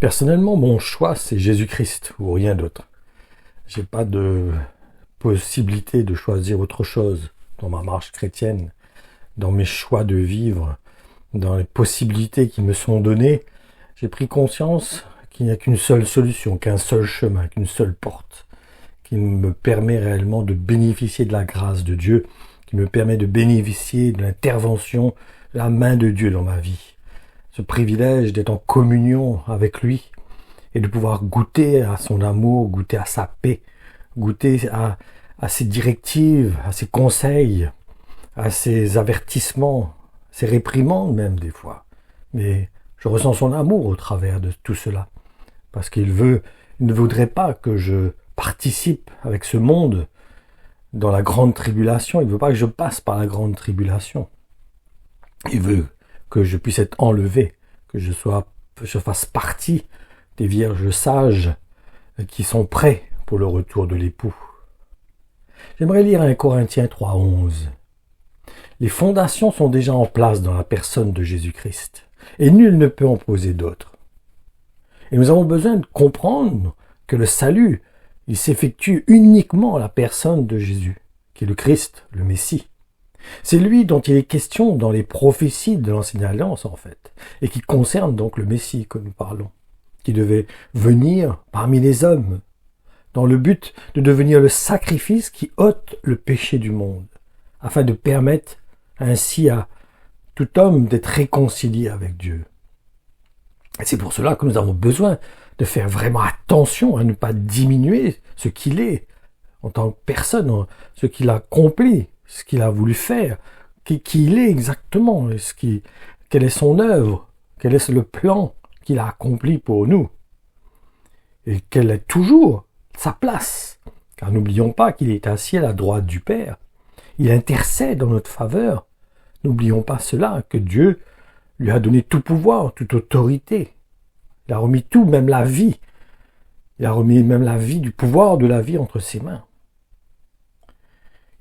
Personnellement, mon choix, c'est Jésus-Christ ou rien d'autre. J'ai pas de possibilité de choisir autre chose dans ma marche chrétienne, dans mes choix de vivre, dans les possibilités qui me sont données. J'ai pris conscience qu'il n'y a qu'une seule solution, qu'un seul chemin, qu'une seule porte, qui me permet réellement de bénéficier de la grâce de Dieu, qui me permet de bénéficier de l'intervention, de la main de Dieu dans ma vie. Ce privilège d'être en communion avec lui et de pouvoir goûter à son amour, goûter à sa paix, goûter à ses directives, à ses conseils, à ses avertissements, ses réprimandes même des fois. Mais je ressens son amour au travers de tout cela. Parce qu'il ne voudrait pas que je participe avec ce monde dans la grande tribulation. Il ne veut pas que je passe par la grande tribulation. Il veut que je puisse être enlevé, que je fasse partie des vierges sages qui sont prêts pour le retour de l'époux. J'aimerais lire 1 Corinthiens 3:11. Les fondations sont déjà en place dans la personne de Jésus-Christ, et nul ne peut en poser d'autres. Et nous avons besoin de comprendre que le salut, il s'effectue uniquement à la personne de Jésus, qui est le Christ, le Messie. C'est lui dont il est question dans les prophéties de l'Ancienne Alliance, en fait, et qui concerne donc le Messie que nous parlons, qui devait venir parmi les hommes, dans le but de devenir le sacrifice qui ôte le péché du monde, afin de permettre ainsi à tout homme d'être réconcilié avec Dieu. Et c'est pour cela que nous avons besoin de faire vraiment attention à ne pas diminuer ce qu'il est en tant que personne, ce qu'il a accompli, ce qu'il a voulu faire, qui il est exactement, quelle est son œuvre, quel est le plan qu'il a accompli pour nous, et quelle est toujours sa place. Car n'oublions pas qu'il est assis à la droite du Père. Il intercède en notre faveur. N'oublions pas cela, que Dieu lui a donné tout pouvoir, toute autorité. Il a remis tout, même la vie. Il a remis même la vie, du pouvoir de la vie entre ses mains.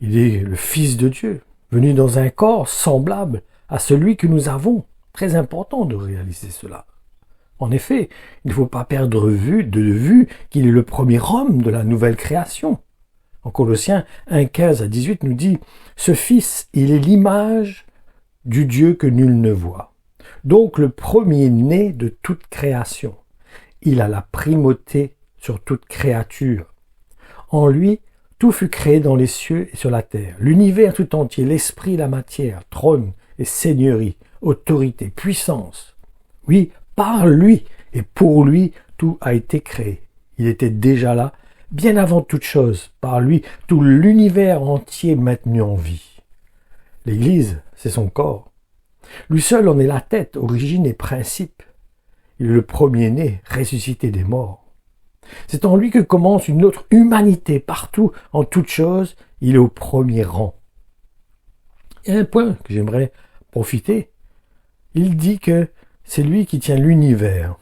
Il est le Fils de Dieu, venu dans un corps semblable à celui que nous avons. Très important de réaliser cela. En effet, il ne faut pas perdre de vue qu'il est le premier homme de la nouvelle création. En Colossiens 1:15-18 nous dit « Ce Fils, il est l'image du Dieu que nul ne voit. Donc le premier-né de toute création. Il a la primauté sur toute créature. En lui, tout fut créé dans les cieux et sur la terre. L'univers tout entier, l'esprit, la matière, trône et seigneurie, autorité, puissance. Oui, par lui et pour lui, tout a été créé. Il était déjà là, bien avant toute chose. Par lui, tout l'univers entier maintenu en vie. L'Église, c'est son corps. Lui seul en est la tête, origine et principe. Il est le premier-né, ressuscité des morts. C'est en lui que commence une autre humanité partout, en toutes choses. Il est au premier rang. Il y a un point que j'aimerais profiter. Il dit que c'est lui qui tient l'univers.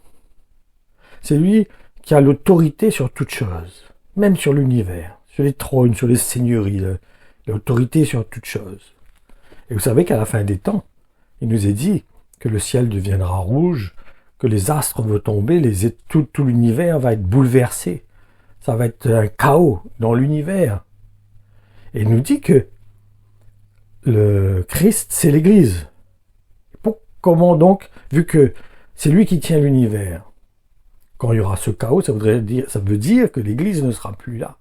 C'est lui qui a l'autorité sur toutes choses, même sur l'univers, sur les trônes, sur les seigneuries, l'autorité sur toutes choses. Et vous savez qu'à la fin des temps, il nous est dit que le ciel deviendra rouge, que les astres vont tomber, tout l'univers va être bouleversé. Ça va être un chaos dans l'univers. Et il nous dit que le Christ, c'est l'Église. Comment donc, vu que c'est lui qui tient l'univers, quand il y aura ce chaos, ça veut dire que l'Église ne sera plus là.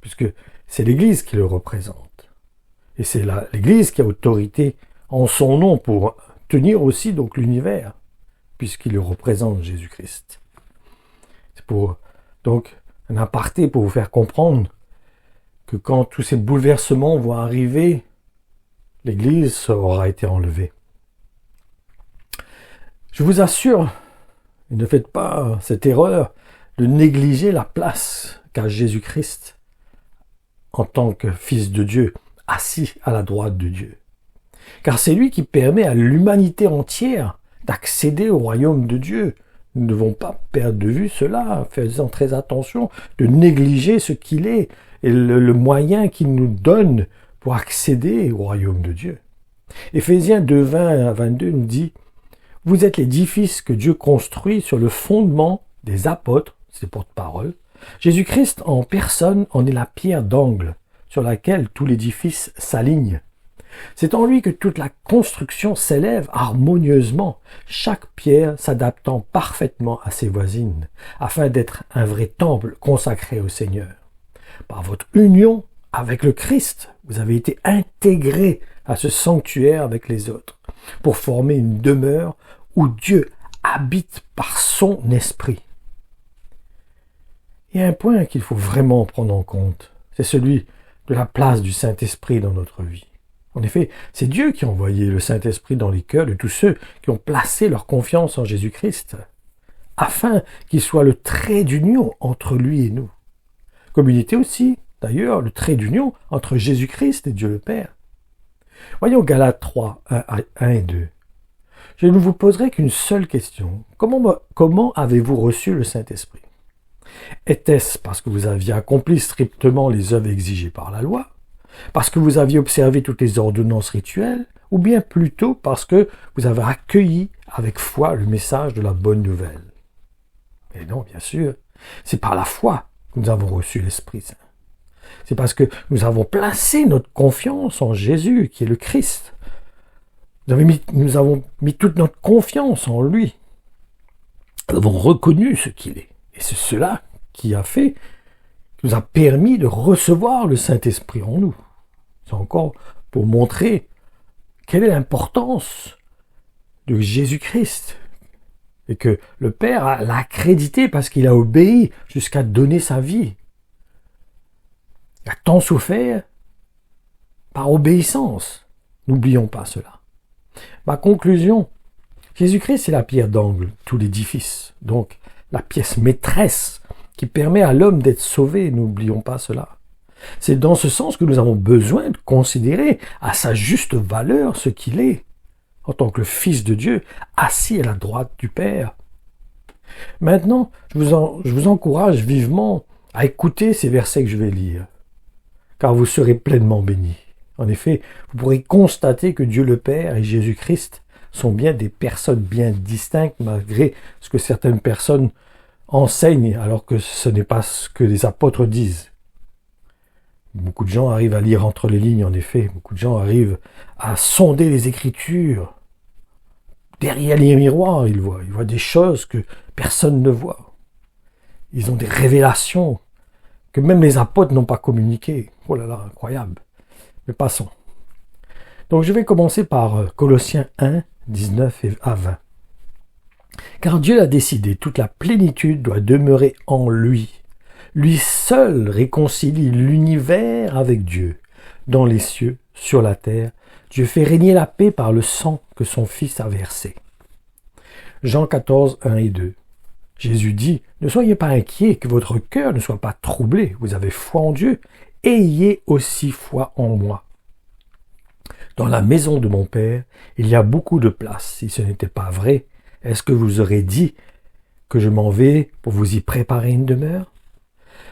Puisque c'est l'Église qui le représente. Et c'est l'Église qui a autorité en son nom pour tenir aussi donc l'univers, puisqu'il le représente Jésus-Christ. C'est donc un aparté pour vous faire comprendre que quand tous ces bouleversements vont arriver, l'Église aura été enlevée. Je vous assure, ne faites pas cette erreur de négliger la place qu'a Jésus-Christ en tant que Fils de Dieu, assis à la droite de Dieu. Car c'est lui qui permet à l'humanité entière d'accéder au royaume de Dieu. Nous ne devons pas perdre de vue cela, faisant très attention de négliger ce qu'il est et le moyen qu'il nous donne pour accéder au royaume de Dieu. Éphésiens 2:20-22 nous dit Vous êtes l'édifice que Dieu construit sur le fondement des apôtres, ses porte-parole. Jésus-Christ en personne en est la pierre d'angle sur laquelle tout l'édifice s'aligne. C'est en lui que toute la construction s'élève harmonieusement, chaque pierre s'adaptant parfaitement à ses voisines, afin d'être un vrai temple consacré au Seigneur. Par votre union avec le Christ, vous avez été intégrés à ce sanctuaire avec les autres, pour former une demeure où Dieu habite par son esprit. Il y a un point qu'il faut vraiment prendre en compte, c'est celui de la place du Saint-Esprit dans notre vie. En effet, c'est Dieu qui a envoyé le Saint-Esprit dans les cœurs de tous ceux qui ont placé leur confiance en Jésus-Christ, afin qu'il soit le trait d'union entre lui et nous. Comme il était aussi, d'ailleurs, le trait d'union entre Jésus-Christ et Dieu le Père. Voyons Galates 3, 1 et 2. Je ne vous poserai qu'une seule question. Comment avez-vous reçu le Saint-Esprit? Était-ce parce que vous aviez accompli strictement les œuvres exigées par la loi? Parce que vous aviez observé toutes les ordonnances rituelles? Ou bien plutôt parce que vous avez accueilli avec foi le message de la bonne nouvelle? Et non, bien sûr, c'est par la foi que nous avons reçu l'Esprit Saint. C'est parce que nous avons placé notre confiance en Jésus, qui est le Christ. Nous avons mis toute notre confiance en lui. Nous avons reconnu ce qu'il est. Et c'est cela qui a fait, qui nous a permis de recevoir le Saint-Esprit en nous. C'est encore pour montrer quelle est l'importance de Jésus-Christ. Et que le Père l'a accrédité parce qu'il a obéi jusqu'à donner sa vie. Il a tant souffert par obéissance. N'oublions pas cela. Ma conclusion, Jésus-Christ est la pierre d'angle, tout l'édifice. Donc, la pièce maîtresse qui permet à l'homme d'être sauvé. N'oublions pas cela. C'est dans ce sens que nous avons besoin de considérer à sa juste valeur ce qu'il est, en tant que Fils de Dieu, assis à la droite du Père. Maintenant, je vous encourage vivement à écouter ces versets que je vais lire, car vous serez pleinement bénis. En effet, vous pourrez constater que Dieu le Père et Jésus-Christ sont bien des personnes bien distinctes, malgré ce que certaines personnes enseignent, alors que ce n'est pas ce que les apôtres disent. Beaucoup de gens arrivent à lire entre les lignes, en effet. Beaucoup de gens arrivent à sonder les Écritures. Derrière les miroirs, ils voient des choses que personne ne voit. Ils ont des révélations que même les apôtres n'ont pas communiquées. Oh là là, incroyable. Mais passons. Donc je vais commencer par Colossiens 1, 19 à 20. Car Dieu l'a décidé, toute la plénitude doit demeurer en lui. Lui seul réconcilie l'univers avec Dieu. Dans les cieux, sur la terre, Dieu fait régner la paix par le sang que son Fils a versé. Jean 14, 1 et 2. Jésus dit, ne soyez pas inquiets, que votre cœur ne soit pas troublé. Vous avez foi en Dieu, ayez aussi foi en moi. Dans la maison de mon Père, il y a beaucoup de place. Si ce n'était pas vrai, est-ce que vous aurez dit que je m'en vais pour vous y préparer une demeure?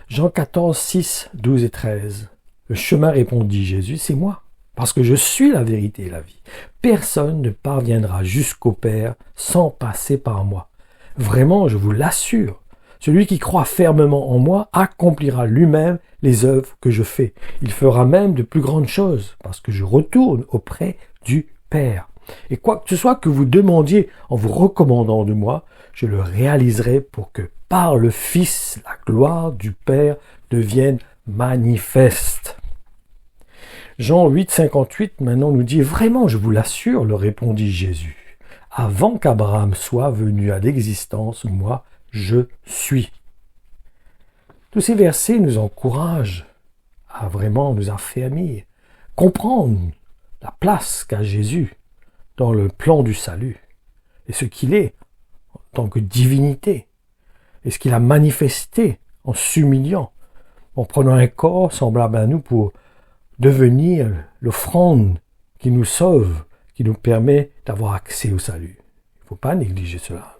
Jean 14, 6, 12 et 13. Le chemin, répondit Jésus, c'est moi, parce que je suis la vérité et la vie. Personne ne parviendra jusqu'au Père sans passer par moi. Vraiment, je vous l'assure, celui qui croit fermement en moi accomplira lui-même les œuvres que je fais. Il fera même de plus grandes choses, parce que je retourne auprès du Père. Et quoi que ce soit que vous demandiez en vous recommandant de moi, je le réaliserai pour que par le Fils, la gloire du Père devienne manifeste. Jean 8, 58 maintenant nous dit « Vraiment, je vous l'assure, leur répondit Jésus, avant qu'Abraham soit venu à l'existence, moi, je suis. » Tous ces versets nous encouragent à vraiment nous affermir, comprendre la place qu'a Jésus dans le plan du salut et ce qu'il est en tant que divinité et ce qu'il a manifesté en s'humiliant, en prenant un corps semblable à nous pour devenir l'offrande qui nous sauve, qui nous permet d'avoir accès au salut. Il ne faut pas négliger cela.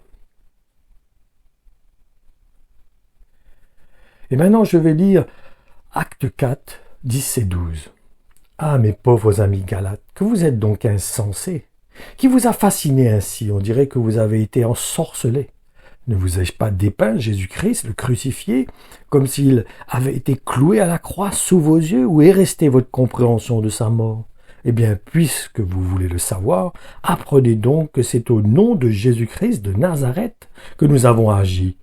Et maintenant, je vais lire Acte 4, 10 et 12. Ah, mes pauvres amis Galates, que vous êtes donc insensés. Qui vous a fasciné ainsi? On dirait que vous avez été ensorcelé. Ne vous ai-je pas dépeint Jésus-Christ, le crucifié, comme s'il avait été cloué à la croix sous vos yeux? Où est restée votre compréhension de sa mort? Eh bien, puisque vous voulez le savoir, apprenez donc que c'est au nom de Jésus-Christ de Nazareth que nous avons agi.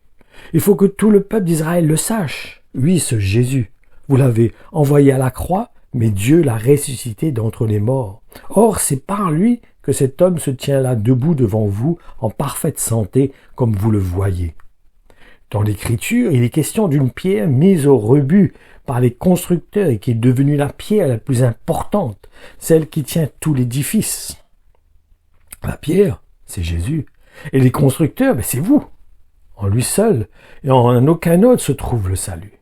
Il faut que tout le peuple d'Israël le sache. Oui, ce Jésus, vous l'avez envoyé à la croix, mais Dieu l'a ressuscité d'entre les morts. Or, c'est par lui que cet homme se tient là debout devant vous, en parfaite santé, comme vous le voyez. Dans l'Écriture, il est question d'une pierre mise au rebut par les constructeurs et qui est devenue la pierre la plus importante, celle qui tient tout l'édifice. La pierre, c'est Jésus. Et les constructeurs, c'est vous. En lui seul et en aucun autre se trouve le salut.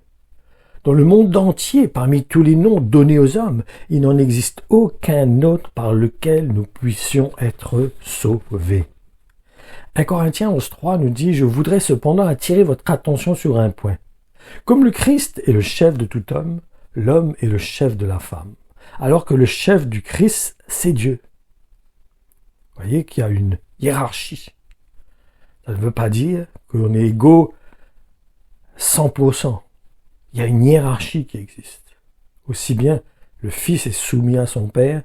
Dans le monde entier, parmi tous les noms donnés aux hommes, il n'en existe aucun autre par lequel nous puissions être sauvés. 1 Corinthiens 11.3 nous dit « Je voudrais cependant attirer votre attention sur un point. Comme le Christ est le chef de tout homme, l'homme est le chef de la femme, alors que le chef du Christ, c'est Dieu. » Vous voyez qu'il y a une hiérarchie. Ça ne veut pas dire qu'on est égaux 100%. Il y a une hiérarchie qui existe. Aussi bien le Fils est soumis à son Père,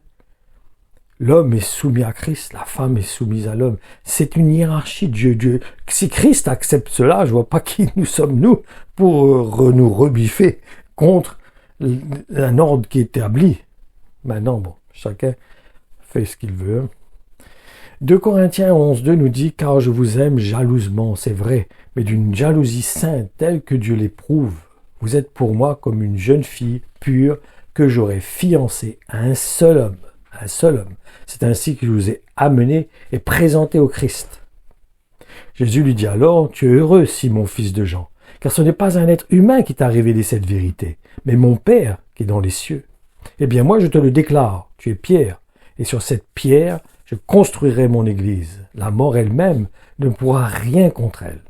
l'homme est soumis à Christ, la femme est soumise à l'homme. C'est une hiérarchie. Dieu. Si Christ accepte cela, je ne vois pas qui nous sommes nous pour nous rebiffer contre un ordre qui est établi. Maintenant, bon, chacun fait ce qu'il veut. 2 Corinthiens 11.2 nous dit « Car je vous aime jalousement, c'est vrai, mais d'une jalousie sainte telle que Dieu l'éprouve. Vous êtes pour moi comme une jeune fille pure que j'aurais fiancée à un seul homme. Un seul homme. C'est ainsi que je vous ai amené et présenté au Christ. » Jésus lui dit alors « Tu es heureux, Simon, fils de Jean, car ce n'est pas un être humain qui t'a révélé cette vérité, mais mon Père qui est dans les cieux. Eh bien moi je te le déclare, tu es Pierre, et sur cette pierre je construirai mon église. La mort elle-même ne pourra rien contre elle. »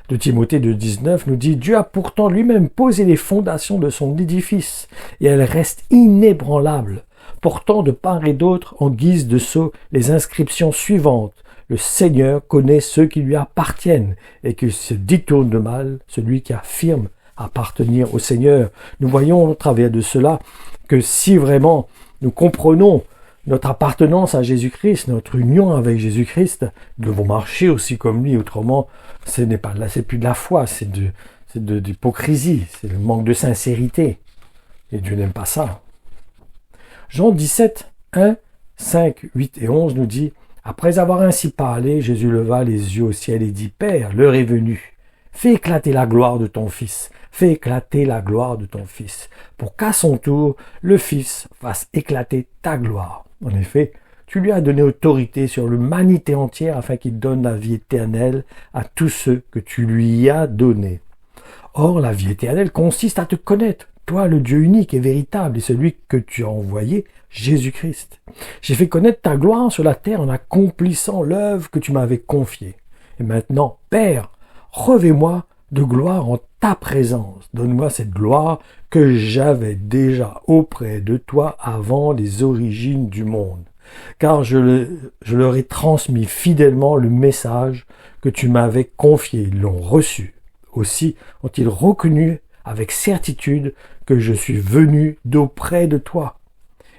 De Timothée 2.19 nous dit « Dieu a pourtant lui-même posé les fondations de son édifice, et elle reste inébranlable, portant de part et d'autre en guise de sceau les inscriptions suivantes. Le Seigneur connaît ceux qui lui appartiennent, et qui se détourne de mal, celui qui affirme appartenir au Seigneur. » Nous voyons au travers de cela que si vraiment nous comprenons notre appartenance à Jésus-Christ, notre union avec Jésus-Christ, nous devons marcher aussi comme lui. Autrement, c'est plus de la foi, c'est de l'hypocrisie, c'est le manque de sincérité. Et Dieu n'aime pas ça. Jean 17, 1, 5, 8 et 11 nous dit « Après avoir ainsi parlé, Jésus leva les yeux au ciel et dit « Père, l'heure est venue. Fais éclater la gloire de ton Fils. Fais éclater la gloire de ton Fils, pour qu'à son tour, le Fils fasse éclater ta gloire. En effet, tu lui as donné autorité sur l'humanité entière afin qu'il donne la vie éternelle à tous ceux que tu lui as donnés. Or, la vie éternelle consiste à te connaître, toi le Dieu unique et véritable, et celui que tu as envoyé, Jésus-Christ. J'ai fait connaître ta gloire sur la terre en accomplissant l'œuvre que tu m'avais confiée. Et maintenant, Père, revêt-moi de gloire en ta présence. Donne-moi cette gloire que j'avais déjà auprès de toi avant les origines du monde. Car je leur ai transmis fidèlement le message que tu m'avais confié. Ils l'ont reçu. Aussi ont-ils reconnu avec certitude que je suis venu d'auprès de toi.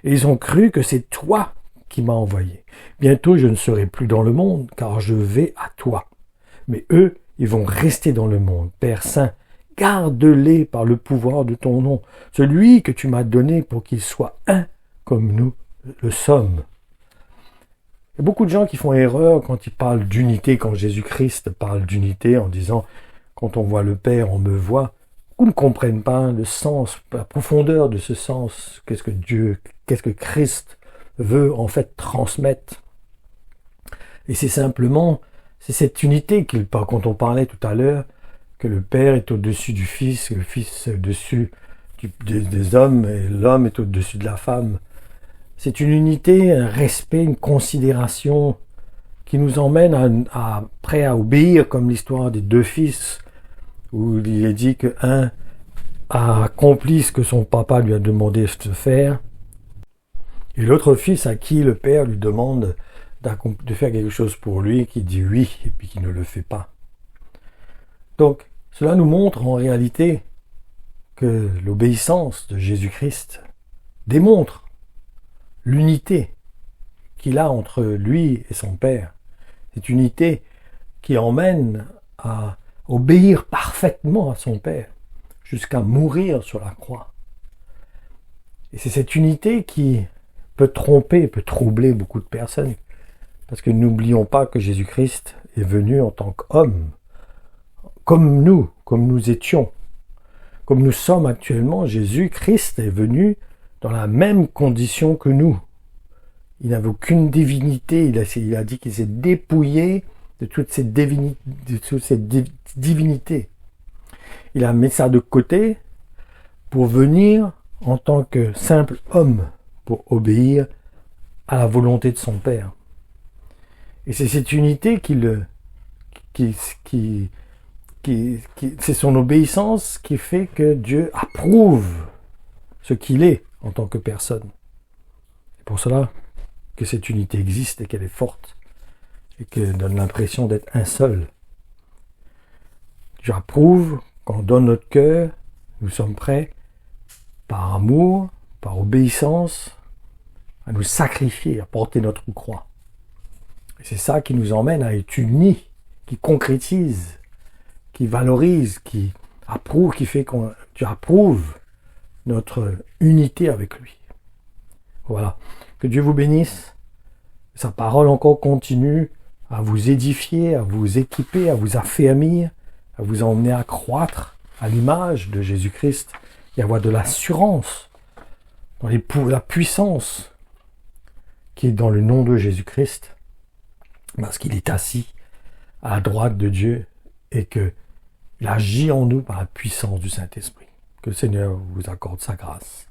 Et ils ont cru que c'est toi qui m'as envoyé. Bientôt je ne serai plus dans le monde, car je vais à toi. Mais eux, ils vont rester dans le monde. Père Saint, garde-les par le pouvoir de ton nom, celui que tu m'as donné pour qu'ils soient un comme nous le sommes. Il y a beaucoup de gens qui font erreur quand ils parlent d'unité, quand Jésus-Christ parle d'unité en disant « quand on voit le Père, on me voit ». Beaucoup ne comprennent pas le sens, la profondeur de ce sens, qu'est-ce que Christ veut en fait transmettre. Et c'est simplement, c'est cette unité quand on parlait tout à l'heure, que le Père est au-dessus du Fils, que le Fils est au-dessus des hommes, et l'homme est au-dessus de la femme. C'est une unité, un respect, une considération qui nous emmène prêt à obéir, comme l'histoire des deux fils, où il est dit qu'un a accompli ce que son papa lui a demandé de faire, Et l'autre fils à qui le père lui demande de faire quelque chose pour lui, qui dit oui, et puis qui ne le fait pas. Donc, cela nous montre en réalité que l'obéissance de Jésus-Christ démontre l'unité qu'il a entre lui et son Père. Cette unité qui emmène à obéir parfaitement à son Père, jusqu'à mourir sur la croix. Et c'est cette unité qui peut tromper, peut troubler beaucoup de personnes. Parce que n'oublions pas que Jésus-Christ est venu en tant qu'homme, comme nous étions. Comme nous sommes actuellement, Jésus-Christ est venu dans la même condition que nous. Il n'avait aucune divinité, il a dit qu'il s'est dépouillé de toutes ces divinités. Il a mis ça de côté pour venir en tant que simple homme, pour obéir à la volonté de son Père. Et c'est cette unité c'est son obéissance qui fait que Dieu approuve ce qu'il est en tant que personne. C'est pour cela que cette unité existe et qu'elle est forte et qu'elle donne l'impression d'être un seul. Dieu approuve quand on donne notre cœur, nous sommes prêts, par amour, par obéissance, à nous sacrifier, à porter notre croix. Et c'est ça qui nous emmène à être unis, qui concrétise, qui valorise, qui approuve, qui fait que Dieu approuve notre unité avec lui. Voilà. Que Dieu vous bénisse. Sa parole encore continue à vous édifier, à vous équiper, à vous affermir, à vous emmener à croître à l'image de Jésus-Christ et avoir de l'assurance dans la puissance qui est dans le nom de Jésus-Christ, parce qu'il est assis à la droite de Dieu et qu'il agit en nous par la puissance du Saint-Esprit. Que le Seigneur vous accorde sa grâce.